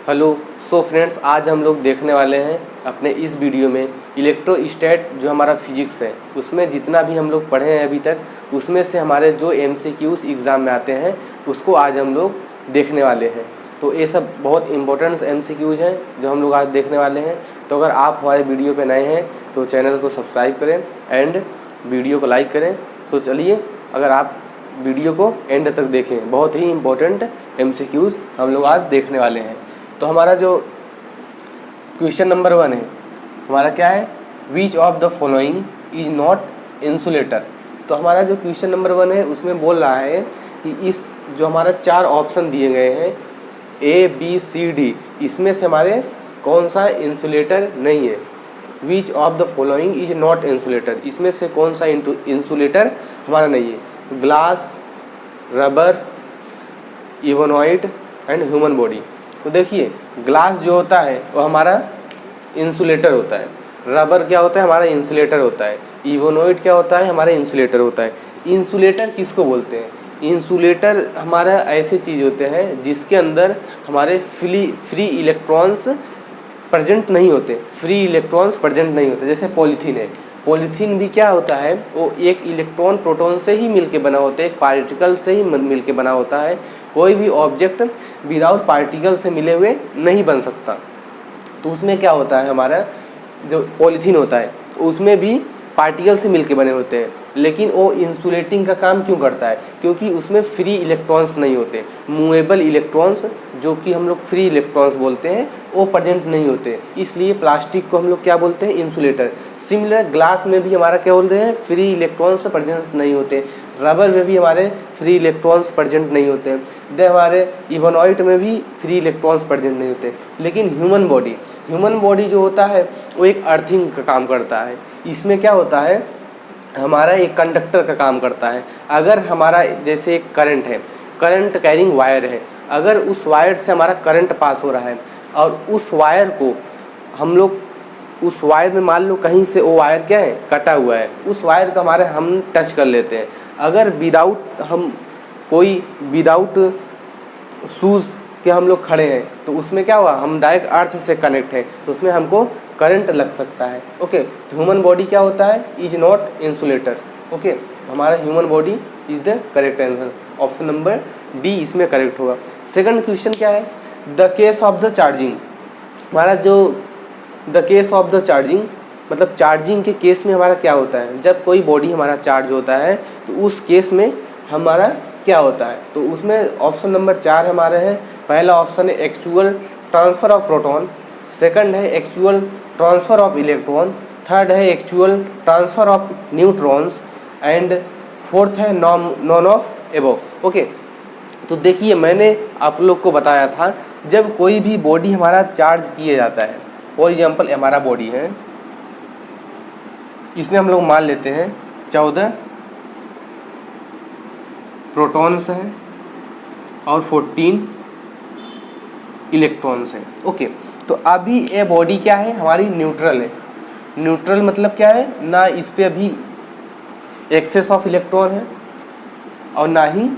Hello. So friends, आज हम लोग देखने वाले हैं अपने इस वीडियो में इलेक्ट्रोस्टैट जो हमारा फिजिक्स है उसमें जितना भी हम लोग पढ़े हैं अभी तक उसमें से हमारे जो एमसीक्यूज एग्ज़ाम में आते हैं उसको आज हम लोग देखने वाले हैं। तो ये सब बहुत इंपॉर्टेंट एमसीक्यूज हैं जो हम लोग आज देखने वाले हैं। तो अगर आप हमारे वीडियो पे नए हैं तो चैनल को सब्सक्राइब करें एंड वीडियो को लाइक करें। सो चलिए, अगर आप वीडियो को एंड तक देखें, बहुत ही इंपॉर्टेंट एमसीक्यूज हम लोग आज देखने वाले हैं। तो हमारा जो क्वेश्चन नंबर 1 है हमारा क्या है, which of the following is not insulator. तो हमारा जो क्वेश्चन नंबर 1 है उसमें बोल रहा है कि इस जो हमारा 4 ऑप्शन दिए गए हैं ए बी सी डी, इसमें से हमारे कौन सा इंसुलेटर नहीं है। Which of the following is not insulator, इसमें से कौन सा इंसुलेटर हमारा नहीं है। Glass, rubber, ebonite and human body. तो देखिए, ग्लास जो होता है वो हमारा इंसुलेटर होता है, रबर क्या होता है हमारा इंसुलेटर होता है, इवोनॉइड क्या होता है हमारा इंसुलेटर होता है। इंसुलेटर किसको बोलते हैं? इंसुलेटर हमारा ऐसे चीज़ होते हैं जिसके अंदर हमारे फ्री इलेक्ट्रॉन्स प्रेजेंट नहीं होते, फ्री इलेक्ट्रॉन्स प्रेजेंट नहीं होते। जैसे पॉलीथीन है, पॉलीथीन भी क्या होता है, वो एक इलेक्ट्रॉन प्रोटॉन से ही मिलके बना होता है, एक पार्टिकल से ही मिलके बना होता है। कोई भी ऑब्जेक्ट विदाउट पार्टिकल से मिले हुए नहीं बन सकता। तो उसमें क्या होता है, हमारा जो पॉलीथीन होता है उसमें भी पार्टिकल से मिलके बने होते हैं, लेकिन वो इंसुलेटिंग का काम क्यों करता है? क्योंकि उसमें फ्री इलेक्ट्रॉन्स नहीं होते, मूवेबल इलेक्ट्रॉन्स जो कि हम लोग फ्री इलेक्ट्रॉन्स बोलते हैं वो प्रेजेंट नहीं होते। इसलिए प्लास्टिक को हम लोग क्या बोलते हैं, इंसुलेटर। सिमिलर ग्लास में भी हमारा क्या बोलते हैं, फ्री इलेक्ट्रॉन्स प्रेजेंट नहीं होते। रबर में भी हमारे फ्री इलेक्ट्रॉन्स प्रेजेंट नहीं होते। दे हमारे इवोनॉइड में भी फ्री इलेक्ट्रॉन्स प्रेजेंट नहीं होते। लेकिन ह्यूमन बॉडी जो होता है वो एक अर्थिंग का काम करता है। इसमें क्या होता है, हमारा एक कंडक्टर का काम करता है। अगर हमारा जैसे एक करंट है, करंट कैरिंग वायर है, अगर उस वायर से हमारा करंट पास हो रहा है और उस वायर को हम लोग उस वायर में मान लो कहीं से वो वायर क्या है, कटा हुआ है, उस वायर को हमारे हम टच कर लेते हैं। अगर विदाउट शूज़ के हम लोग खड़े हैं तो उसमें क्या हुआ, हम डायरेक्ट अर्थ से कनेक्ट है तो उसमें हमको करंट लग सकता है। ओके, तो ह्यूमन बॉडी क्या होता है, इज नॉट इंसुलेटर। ओके, तो हमारा human body is the correct answer. Option number D इसमें करेक्ट होगा। सेकंड क्वेश्चन क्या है, the case of the charging. हमारा जो the case of the charging मतलब चार्जिंग के केस में हमारा क्या होता है, जब कोई बॉडी हमारा चार्ज होता है तो उस केस में हमारा क्या होता है। तो उसमें ऑप्शन नंबर 4 हमारे है। पहला ऑप्शन है actual transfer of proton, second है actual transfer of electron, third है actual transfer of neutrons and fourth है नॉन ऑफ एबव। ओके, तो देखिए मैंने आप लोग को बताया था जब कोई भी बॉडी हमारा चार्ज किया जाता है, फॉर एग्जांपल हमारा बॉडी है, इसमें हम लोग मान लेते हैं 14 प्रोटॉन्स हैं और 14 इलेक्ट्रॉन्स हैं। ओके, तो अभी ये बॉडी क्या है, हमारी न्यूट्रल है। न्यूट्रल मतलब क्या है, ना इस पे अभी एक्सेस ऑफ इलेक्ट्रॉन है और ना ही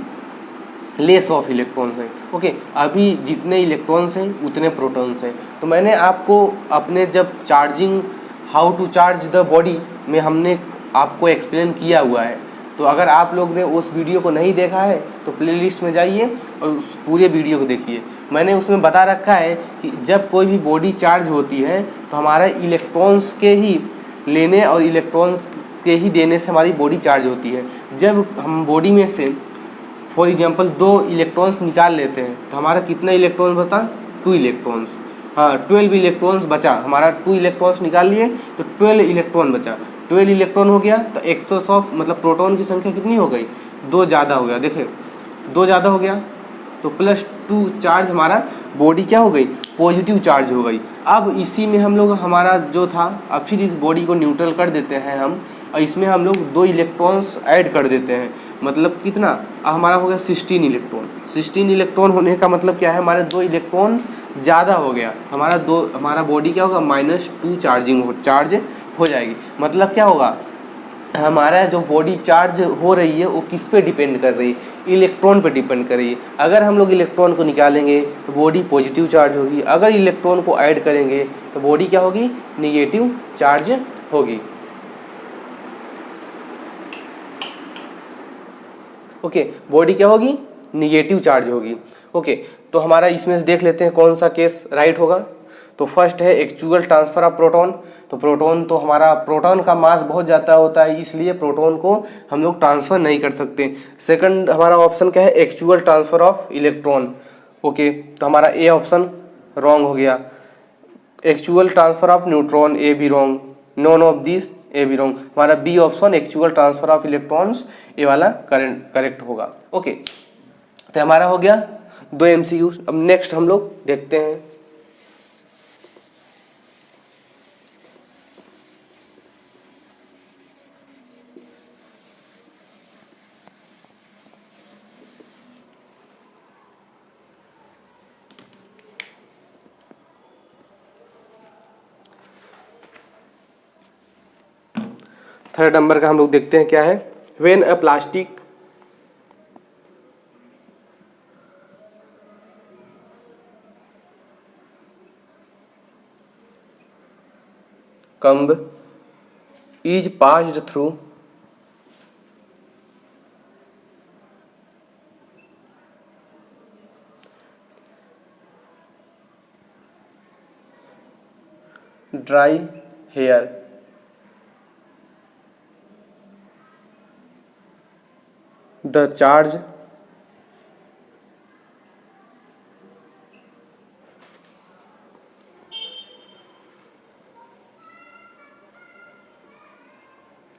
लेस ऑफ इलेक्ट्रॉन है। ओके, अभी जितने इलेक्ट्रॉन्स हैं उतने प्रोटॉन्स हैं। तो मैंने आपको अपने जब charging how to charge the body में हमने आपको एक्सप्लेन किया हुआ है। तो अगर आप लोग ने उस वीडियो को नहीं देखा है तो प्लेलिस्ट में जाइए और उस पूरे वीडियो को देखिए। मैंने उसमें बता रखा है कि जब कोई भी बॉडी चार्ज होती है तो हमारा इलेक्ट्रॉन्स के ही लेने और इलेक्ट्रॉन्स के ही देने से हमारी बॉडी चार्ज होती है। जब हम बॉडी में से फॉर एग्जांपल 2 इलेक्ट्रॉन्स निकाल लेते हैं तो हमारा कितना इलेक्ट्रॉन्स बता, 2 इलेक्ट्रॉन्स। हाँ, 12 इलेक्ट्रॉन्स बचा, हमारा 2 इलेक्ट्रॉन्स निकाल लिए तो 12 इलेक्ट्रॉन बचा। 12 इलेक्ट्रॉन हो गया तो एक्सेस ऑफ मतलब प्रोटॉन की संख्या कितनी हो गई, 2 ज़्यादा हो गया। देखिए 2 ज़्यादा हो गया तो +2 चार्ज हमारा बॉडी क्या हो गई, पॉजिटिव चार्ज हो गई। अब इसी में हम लोग हमारा जो था, अब फिर इस बॉडी को न्यूट्रल कर देते हैं हम और इसमें हम लोग 2 इलेक्ट्रॉन्स ऐड कर देते हैं। मतलब कितना, हमारा हो गया 16 इलेक्ट्रॉन। 16 इलेक्ट्रॉन होने का मतलब क्या है, हमारे 2 इलेक्ट्रॉन ज़्यादा हो गया, हमारा बॉडी क्या होगा, -2 चार्ज हो जाएगी। मतलब क्या होगा, हमारा जो बॉडी चार्ज हो रही है वो किस पे डिपेंड कर रही है, इलेक्ट्रॉन पे डिपेंड कर रही है। अगर हम लोग इलेक्ट्रॉन को निकालेंगे तो बॉडी पॉजिटिव चार्ज होगी, अगर इलेक्ट्रॉन को ऐड करेंगे तो बॉडी क्या होगी, निगेटिव चार्ज होगी। ओके, बॉडी क्या होगी, निगेटिव चार्ज होगी। ओके, तो हमारा इसमें से देख लेते हैं कौन सा केस राइट होगा। तो फर्स्ट है एक्चुअल ट्रांसफर ऑफ प्रोटॉन। तो प्रोटॉन तो हमारा प्रोटॉन का मास बहुत ज़्यादा होता है, इसलिए प्रोटॉन को हम लोग ट्रांसफ़र नहीं कर सकते। सेकंड हमारा ऑप्शन क्या है, actual transfer of electron. Okay, तो हमारा ए ऑप्शन रॉन्ग हो गया। Actual transfer of neutron, A भी wrong. None of this, A भी रॉन्ग। हमारा B option actual transfer of electrons, A वाला करेक्ट होगा। ओके, तो हमारा हो गया 2 MCQ। अब नेक्स्ट हम लोग देखते हैं। थर्ड नंबर का हम लोग देखते हैं क्या है। When a plastic comb is passed through dry hair, the charge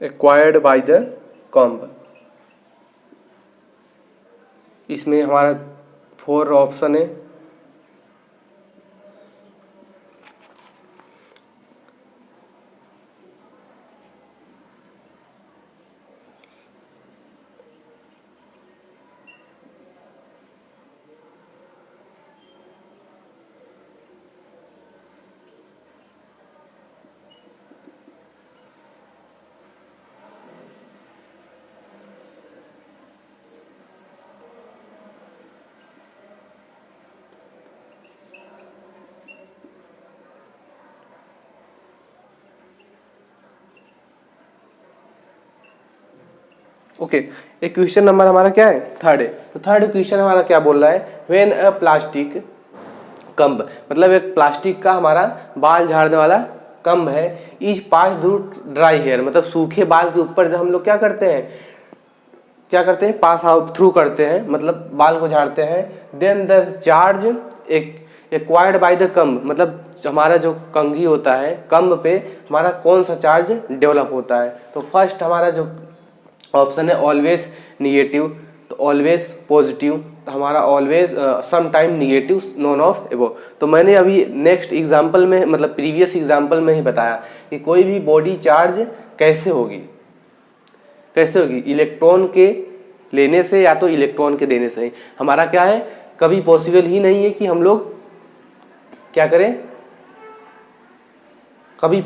acquired by the comb। इसमें हमारा 4 ऑप्शन है। ओके, एक क्वेश्चन नंबर हमारा क्या है, थर्ड है। तो थर्ड क्वेश्चन हमारा क्या बोल रहा है, व्हेन अ प्लास्टिक कम्ब, मतलब एक प्लास्टिक का हमारा बाल झाड़ने वाला कम्ब है, is pass through dry hair, मतलब सूखे बाल के ऊपर जब हम लोग क्या करते हैं, पास आउट थ्रू करते हैं, मतलब बाल को झाड़ते हैं। Then the charge acquired by the comb, मतलब हमारा जो कंघी होता है, कम्ब पे हमारा कौन सा चार्ज डेवलप होता है। तो फर्स्ट हमारा जो ऑप्शन है ऑलवेज निगेटिव, तो ऑलवेज पॉजिटिव, हमारा always some time negative, none of above. तो मैंने अभी नेक्स्ट एग्जांपल में, मतलब प्रीवियस एग्जांपल में ही बताया कि कोई भी बॉडी चार्ज कैसे होगी, इलेक्ट्रॉन के लेने से या तो इलेक्ट्रॉन के देने से। हमारा क्या है, कभी पॉसिबल ही नहीं है कि हम लोग क्या करें, कभी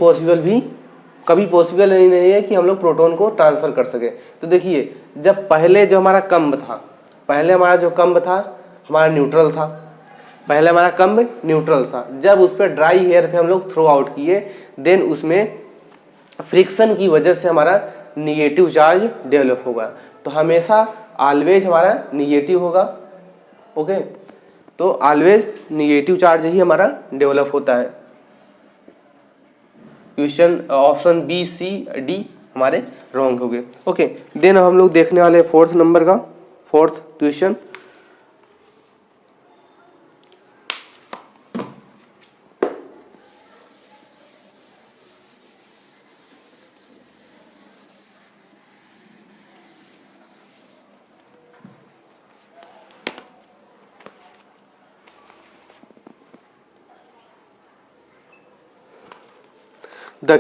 पॉसिबल नहीं है कि हम लोग प्रोटॉन को ट्रांसफर कर सके। तो देखिए, जब पहले जो हमारा कम्ब था, हमारा न्यूट्रल था, पहले हमारा कम्ब न्यूट्रल था। जब उस पर ड्राई हेयर पे हम लोग थ्रो आउट किए, देन उसमें फ्रिक्शन की वजह से हमारा निगेटिव चार्ज डेवलप होगा। तो हमेशा ऑलवेज हमारा निगेटिव होगा। ओके, तो ऑलवेज निगेटिव चार्ज ही हमारा डेवलप होता है। Question option B, C, D हमारे रॉन्ग हो गए। ओके, देन हम लोग देखने वाले फोर्थ नंबर का fourth question. The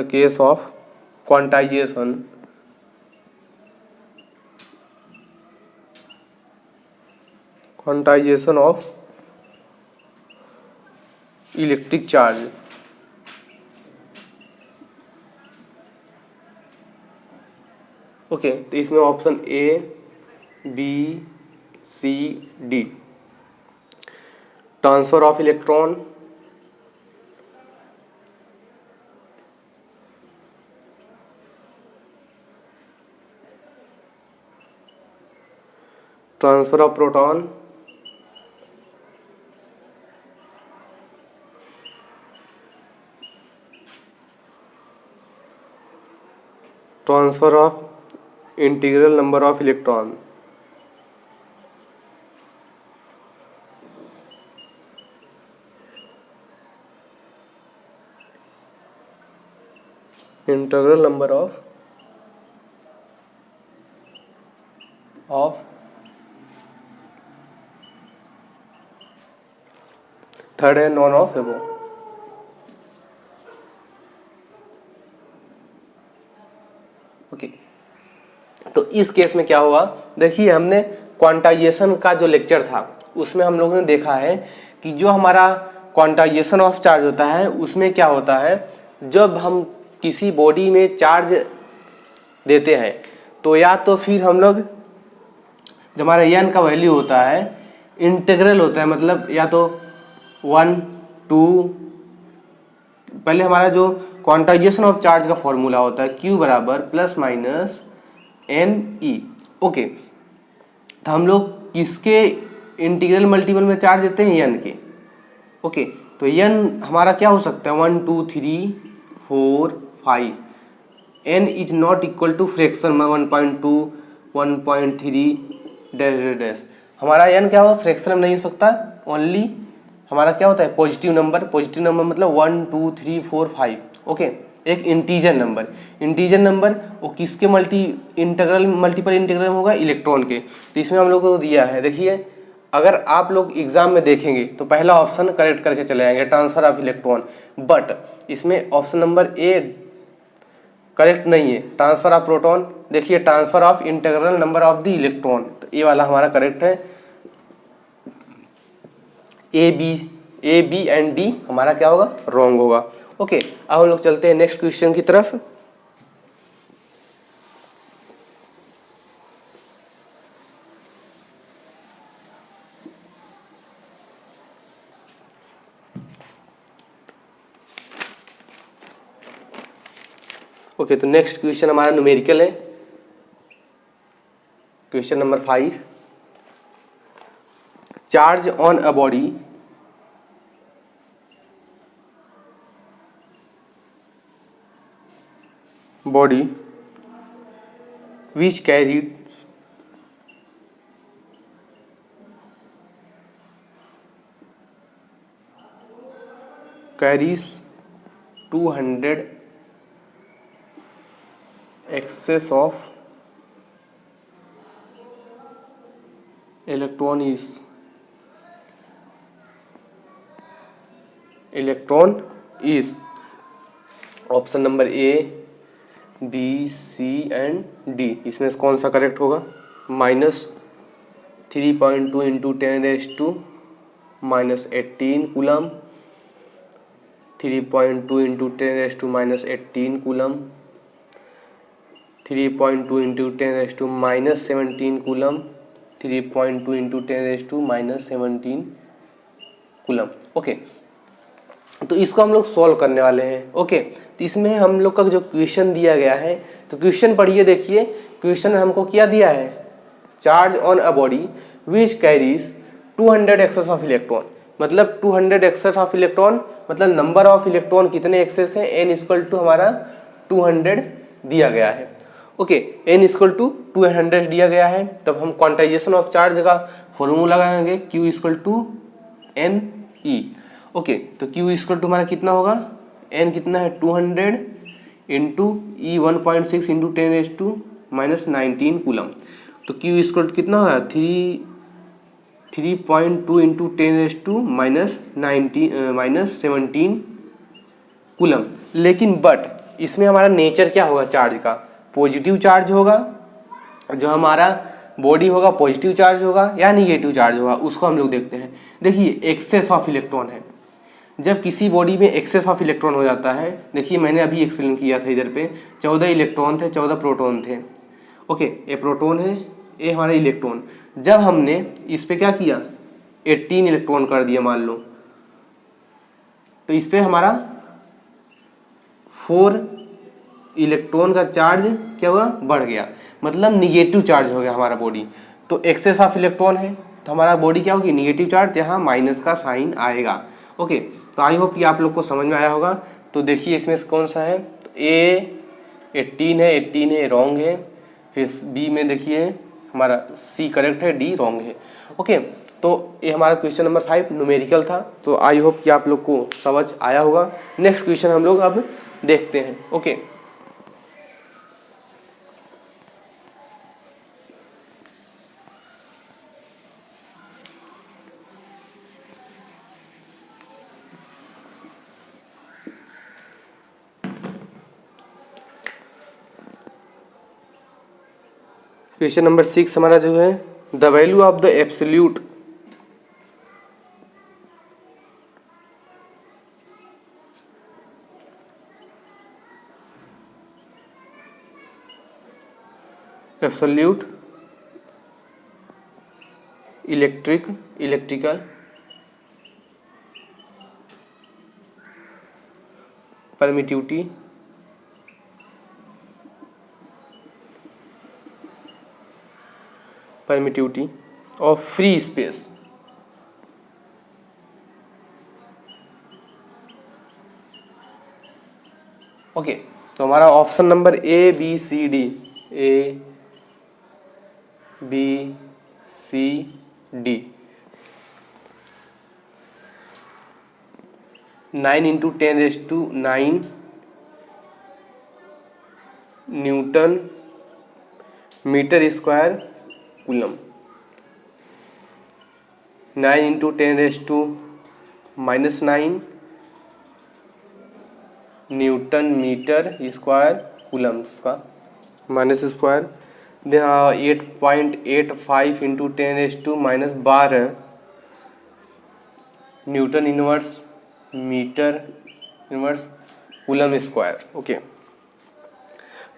case of quantization quantization of electric charge. Okay, तो इसमें option A, B, C, D. Transfer of electron, transfer of proton, transfer of integral number of electron, integral number of third है none of above. Okay, तो इस case में क्या हुआ, देखिए हमने क्वांटाइजेशन का जो लेक्चर था उसमें हम लोगों ने देखा है कि जो हमारा क्वांटाइजेशन ऑफ चार्ज होता है उसमें क्या होता है, जब हम किसी बॉडी में चार्ज देते हैं तो या तो फिर हम लोग जो हमारा एन का वैल्यू होता है इंटीग्रल होता है, मतलब या तो 1, 2, पहले हमारा जो क्वांटाइजेशन ऑफ चार्ज का फॉर्मूला होता है Q बराबर प्लस माइनस NE। ओके, तो हम लोग किसके इंटीग्रल मल्टीपल में चार्ज देते हैं, n के। ओके, तो n हमारा क्या हो सकता है 1, 2, 3, 4, 5। n is not equal to fraction 1.2, 1.3 dash dash. हमारा n क्या होगा, फ्रैक्शन में नहीं हो सकता, ओनली हमारा क्या होता है पॉजिटिव नंबर। पॉजिटिव नंबर मतलब 1, 2, 3, 4, 5। ओके, एक इंटीजर नंबर। इंटीजर नंबर वो किसके मल्टीपल इंटीग्रल होगा, इलेक्ट्रॉन के। तो इसमें हम लोग को दिया है, देखिए अगर आप लोग एग्जाम में देखेंगे तो पहला ऑप्शन करेक्ट करके चले आएंगे, ट्रांसफर ऑफ इलेक्ट्रॉन, बट इसमें ऑप्शन नंबर ए करेक्ट नहीं है, ट्रांसफर ऑफ प्रोटॉन। देखिए transfer of integral number of the electron, तो ये वाला हमारा करेक्ट है। ए बी एंड डी हमारा क्या होगा, रॉन्ग होगा। ओके, अब हम लोग चलते हैं नेक्स्ट क्वेश्चन की तरफ। ओके, तो नेक्स्ट क्वेश्चन हमारा न्यूमेरिकल है, question number 5। Charge on a body which carries 200 excess of electron is option number A, B, C and D. इसमें से कौन सा करेक्ट होगा, -3.2 into 10⁻⁻⁻18 coulomb, 3.2 into 10⁻⁻18 coulomb, 3.2 into 10⁻⁻17 coulomb, 3.2 into 10⁻⁻17 coulomb. Okay, तो इसको हम लोग सॉल्व करने वाले हैं। ओके, तो इसमें हम लोग का जो क्वेश्चन दिया गया है, तो क्वेश्चन पढ़िए, देखिए क्वेश्चन हमको क्या दिया है, charge on a body which carries 200 excess of electron, मतलब 200 एक्सेस ऑफ इलेक्ट्रॉन मतलब नंबर ऑफ इलेक्ट्रॉन कितने एक्सेस है, n इक्वल टू हमारा 200 दिया गया है। ओके, n इक्वल टू 200 दिया गया है, तब हम क्वांटाइजेशन ऑफ चार्ज का फॉर्मूला लगाएंगे Q equal to NE। Okay, तो Q इक्वल टू हमारा कितना होगा, n कितना है 200 इंटू E 1.6 इंटू 10⁻⁻19 कूलम, तो Q इक्वल टू कितना होगा 3.2 इंटू 10⁻⁻17 कूलम। लेकिन बट इसमें हमारा नेचर क्या होगा चार्ज का, पॉजिटिव चार्ज होगा। जो हमारा बॉडी होगा पॉजिटिव चार्ज होगा या निगेटिव चार्ज होगा, उसको हम लोग देखते हैं। देखिए एक्सेस ऑफ इलेक्ट्रॉन है, जब किसी बॉडी में एक्सेस ऑफ इलेक्ट्रॉन हो जाता है, देखिए मैंने अभी एक्सप्लेन किया था इधर पे 14 इलेक्ट्रॉन थे 14 प्रोटॉन थे। ओके, ये प्रोटॉन है, ये हमारा इलेक्ट्रॉन। जब हमने इस पे क्या किया 18 इलेक्ट्रॉन कर दिया मान लो, तो इस पे हमारा 4 इलेक्ट्रॉन का चार्ज क्या हुआ, बढ़ गया, मतलब निगेटिव चार्ज हो गया हमारा बॉडी। तो एक्सेस ऑफ इलेक्ट्रॉन है तो हमारा बॉडी क्या होगी, निगेटिव चार्ज, यहाँ माइनस का साइन आएगा। ओके, तो आई होप कि आप लोग को समझ में आया होगा। तो देखिए इसमें से कौन सा है, तो ए 18 है, 18 है रॉन्ग है, फिर बी में देखिए हमारा सी करेक्ट है, डी रॉन्ग है। ओके, तो ये हमारा क्वेश्चन नंबर 5 न्यूमेरिकल था। तो आई होप कि आप लोग को समझ आया होगा। नेक्स्ट क्वेश्चन हम लोग अब देखते हैं। ओके, क्वेश्चन नंबर 6 हमारा जो है, the value of the absolute electrical permittivity of free space. Okay, तो हमारा option number A B C D, A B C D 9 into 10⁹ newton metre square coulomb, 9 into 10⁻⁹ newton metre square coulomb का minus square, then 8.85 into 10⁻12 newton inverse metre inverse coulomb square. Okay,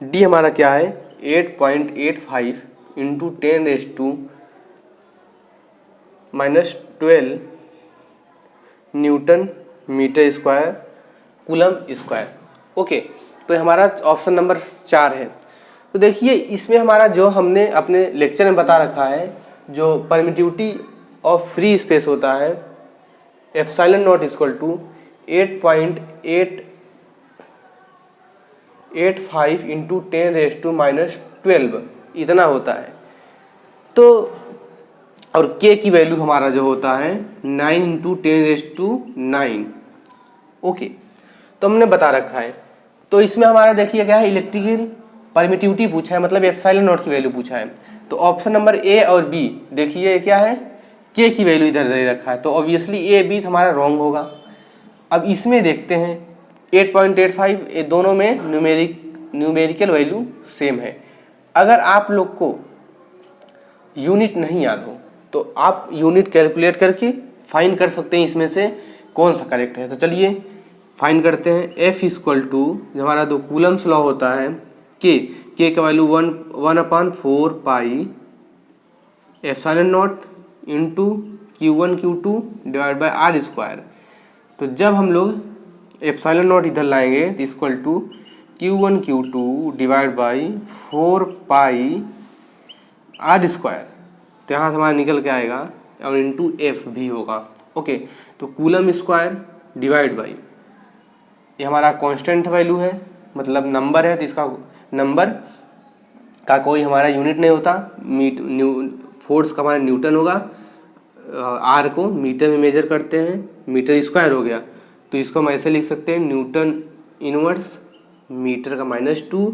D हमारा क्या है 8.85 into 10⁻12 newton metre square coulomb square. Okay, तो हमारा option number 4 है। तो देखिए इसमें हमारा जो हमने अपने लेक्चर में बता रखा है, जो परमिटिविटी ऑफ फ्री स्पेस होता है epsilon naught equal to 8.885 into 10⁻12 इतना होता है। तो और k की वैल्यू हमारा जो होता है 9 इंटू 10⁹9। ओके, तो हमने बता रखा है। तो इसमें हमारा देखिए क्या है, इलेक्ट्रिकल परमिटिविटी पूछा है, मतलब एप्सिलॉन नॉट की वैल्यू पूछा है। तो ऑप्शन नंबर ए और बी देखिए क्या है, के की वैल्यू इधर दे रखा है, तो ऑब्वियसली ए बी हमारा रॉन्ग होगा। अब इसमें देखते हैं 8.85, ये दोनों में न्यूमेरिकल वैल्यू सेम है। अगर आप लोग को यूनिट नहीं याद हो तो आप यूनिट कैलकुलेट करके फाइंड कर सकते हैं इसमें से कौन सा करेक्ट है। तो चलिए फाइंड करते हैं। F इक्वल टू जो हमारा दो कूलम्स लॉ होता है, के का value 1/4 pi epsilon naught into Q1 Q2 divide by r square. तो जब हम लोग एप्सिलॉन नॉट इधर लाएंगे तो equal to Q1 Q2 divide by 4 pi r square, तो यहाँ से हमारा निकल के आएगा और इंटू एफ भी होगा। ओके, तो कूलम स्क्वायर डिवाइड बाई, ये हमारा कांस्टेंट वैल्यू है, मतलब नंबर है, तो इसका नंबर का कोई हमारा यूनिट नहीं होता। फोर्स का हमारा न्यूटन होगा, आर को मीटर में मेजर करते हैं, मीटर स्क्वायर हो गया, तो इसको हम ऐसे लिख सकते हैं न्यूटन इनवर्स मीटर का -2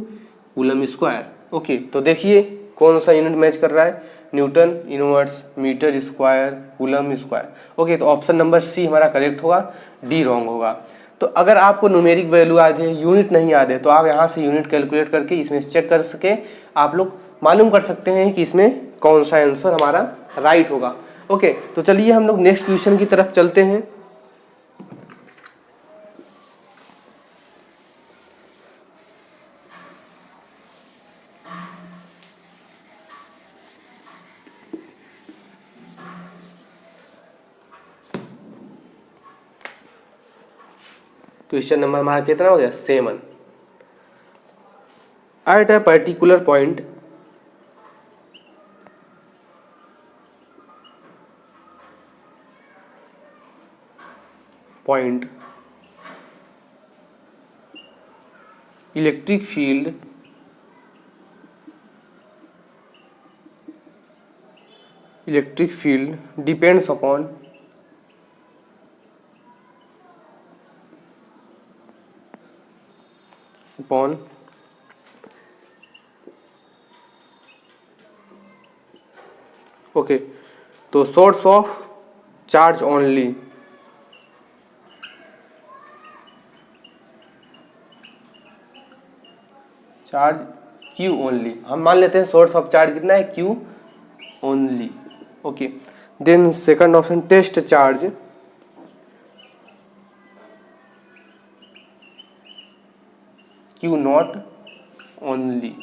कूलम स्क्वायर। ओके, तो देखिए कौन सा यूनिट मैच कर रहा है, newton inverse metre square coulomb square. Okay, तो ऑप्शन नंबर सी हमारा करेक्ट होगा, डी रॉन्ग होगा। तो अगर आपको न्यूमेरिक वैल्यू याद है, यूनिट नहीं याद है, तो आप यहाँ से यूनिट कैलकुलेट करके इसमें चेक कर सके आप लोग मालूम कर सकते हैं कि इसमें कौन सा आंसर हमारा राइट होगा। ओके, तो चलिए हम लोग नेक्स्ट क्वेश्चन की तरफ चलते हैं। क्वेश्चन नंबर हमारा कितना हो गया? 7। At a particular point electric field depends upon okay, तो source of charge only, charge Q only, हम मान लेते हैं सोर्स ऑफ चार्ज कितना है? Q only. Okay, then second option test charge Q naught only.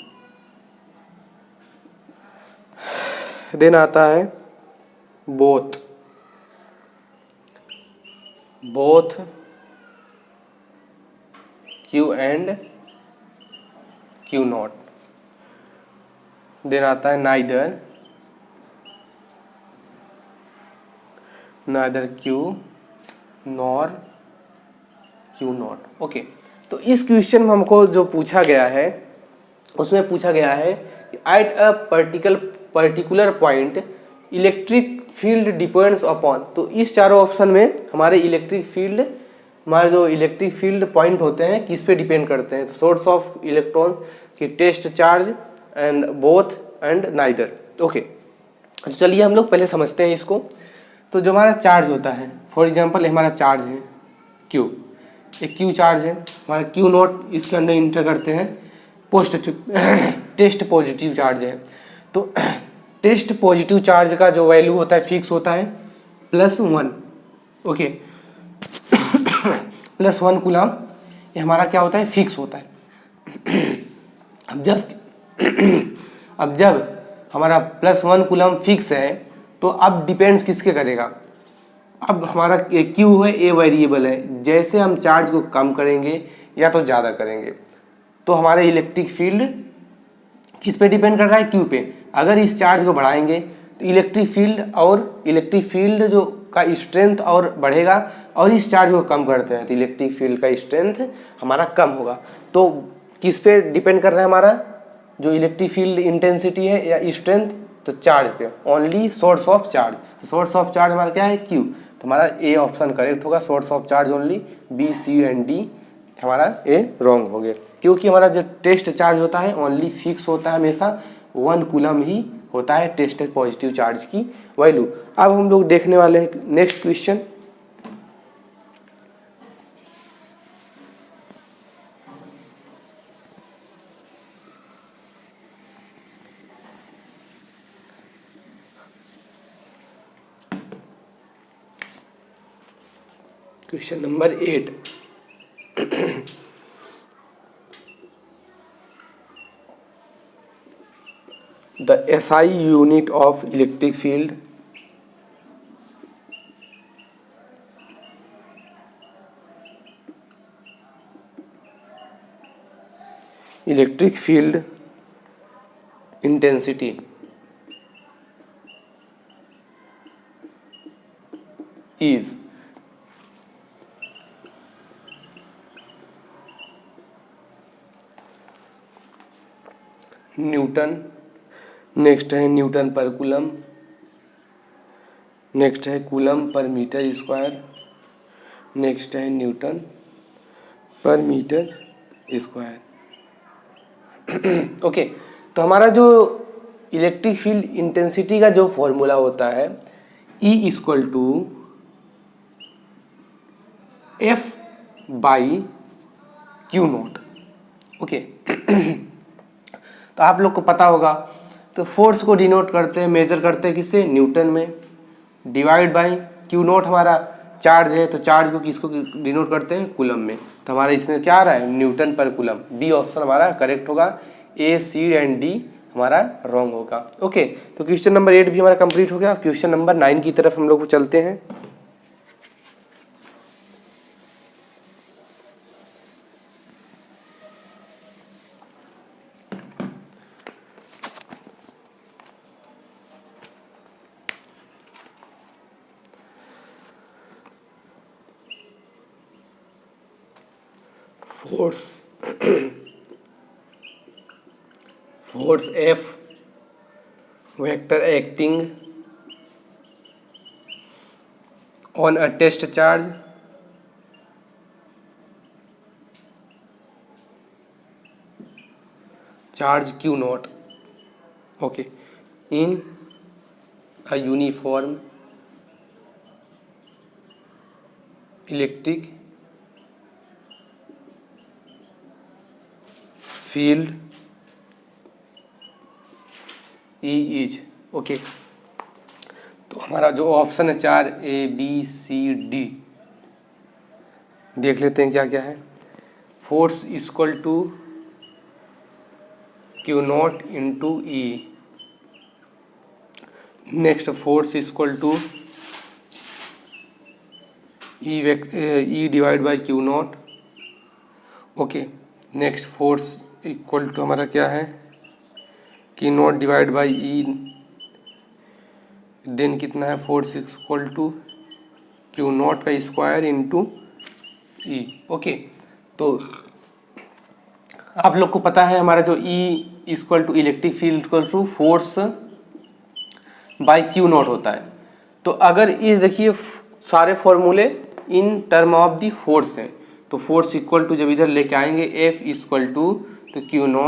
Then आता है both Q and Q naught. Then आता है neither Q nor Q naught. Okay, तो इस क्वेश्चन में हमको जो पूछा गया है उसमें पूछा गया है कि eight a particular point electric field depends upon, तो इस चारों ऑप्शन में हमारे जो इलेक्ट्रिक फील्ड पॉइंट होते हैं किस पे डिपेंड करते हैं? सोर्स ऑफ इलेक्ट्रॉन की test charge and both and neither. Okay, तो चलिए हम लोग पहले समझते हैं इसको। तो जो हमारा चार्ज होता है, फॉर एग्जांपल हमारा चार्ज है Q, एक Q चार्ज है हमारा, Q नॉट इसके अंदर इंटर करते हैं टेस्ट पॉजिटिव चार्ज है। तो टेस्ट पॉजिटिव चार्ज का जो वैल्यू होता है फिक्स होता है +1। ओके, +1 कूलम, ये हमारा क्या होता है? फिक्स होता है। अब जब हमारा +1 कूलम फिक्स है तो अब डिपेंड्स किसके करेगा? अब हमारा Q है, ए वेरिएबल है, जैसे हम चार्ज को कम करेंगे या तो ज़्यादा करेंगे तो हमारे इलेक्ट्रिक फील्ड किस पे डिपेंड कर रहा है? Q पे। अगर इस चार्ज को बढ़ाएंगे तो इलेक्ट्रिक फील्ड जो का स्ट्रेंथ और बढ़ेगा, और इस चार्ज को कम करते हैं तो इलेक्ट्रिक फील्ड का स्ट्रेंथ हमारा कम होगा। तो किस पे डिपेंड कर रहा है हमारा जो इलेक्ट्रिक फील्ड इंटेंसिटी है या स्ट्रेंथ? तो चार्ज पे, ओनली सोर्स ऑफ चार्ज। तो सोर्स ऑफ चार्ज हमारा क्या है? Q। तो हमारा ए ऑप्शन करेक्ट होगा, source of charge only. B, C and D हमारा ए रॉन्ग हो गया, क्योंकि हमारा जो टेस्ट चार्ज होता है ओनली फिक्स होता है, हमेशा 1 कूलम ही होता है टेस्ट पॉजिटिव चार्ज की वैल्यू। अब हम लोग देखने वाले हैं next question. Question number 8। The SI unit of electric field intensity is newton, next है न्यूटन पर कूलम, नेक्स्ट है कूलम पर मीटर स्क्वायर, नेक्स्ट है न्यूटन पर मीटर स्क्वायर। ओके, तो हमारा जो इलेक्ट्रिक फील्ड इंटेंसिटी का जो फॉर्मूला होता है E equal to F/Q naught. Okay, तो आप लोग को पता होगा तो फोर्स को डिनोट करते हैं, मेजर करते हैं किससे, न्यूटन में, डिवाइड बाई क्यू नॉट हमारा चार्ज है, तो चार्ज को किसको डिनोट करते हैं, कूलम में। तो हमारा इसमें क्या आ रहा है, न्यूटन पर कूलम। बी ऑप्शन हमारा करेक्ट होगा, ए सी एंड डी हमारा रॉन्ग होगा। ओके, तो क्वेश्चन नंबर 8 भी हमारा कंप्लीट हो गया। क्वेश्चन नंबर 9 की तरफ हम लोग चलते हैं। Force F vector acting on a test charge Q naught, okay, in a uniform electric field E is, okay. तो हमारा जो ऑप्शन है 4 A B C D, देख लेते हैं क्या क्या है। Force equal to Q naught into E, next force equal to E divide by Q naught, okay. Next force equal to हमारा क्या है, Q naught divide by E, then कितना है, force equal to Q naught का square into E, okay. तो आप लोग को पता है हमारा जो E equal to electric field equal to force by Q naught होता है। तो अगर इस देखिए सारे फॉर्मूले in term of the force हैं, तो फोर्स इक्वल टू जब इधर लेके आएंगे F equal to Q not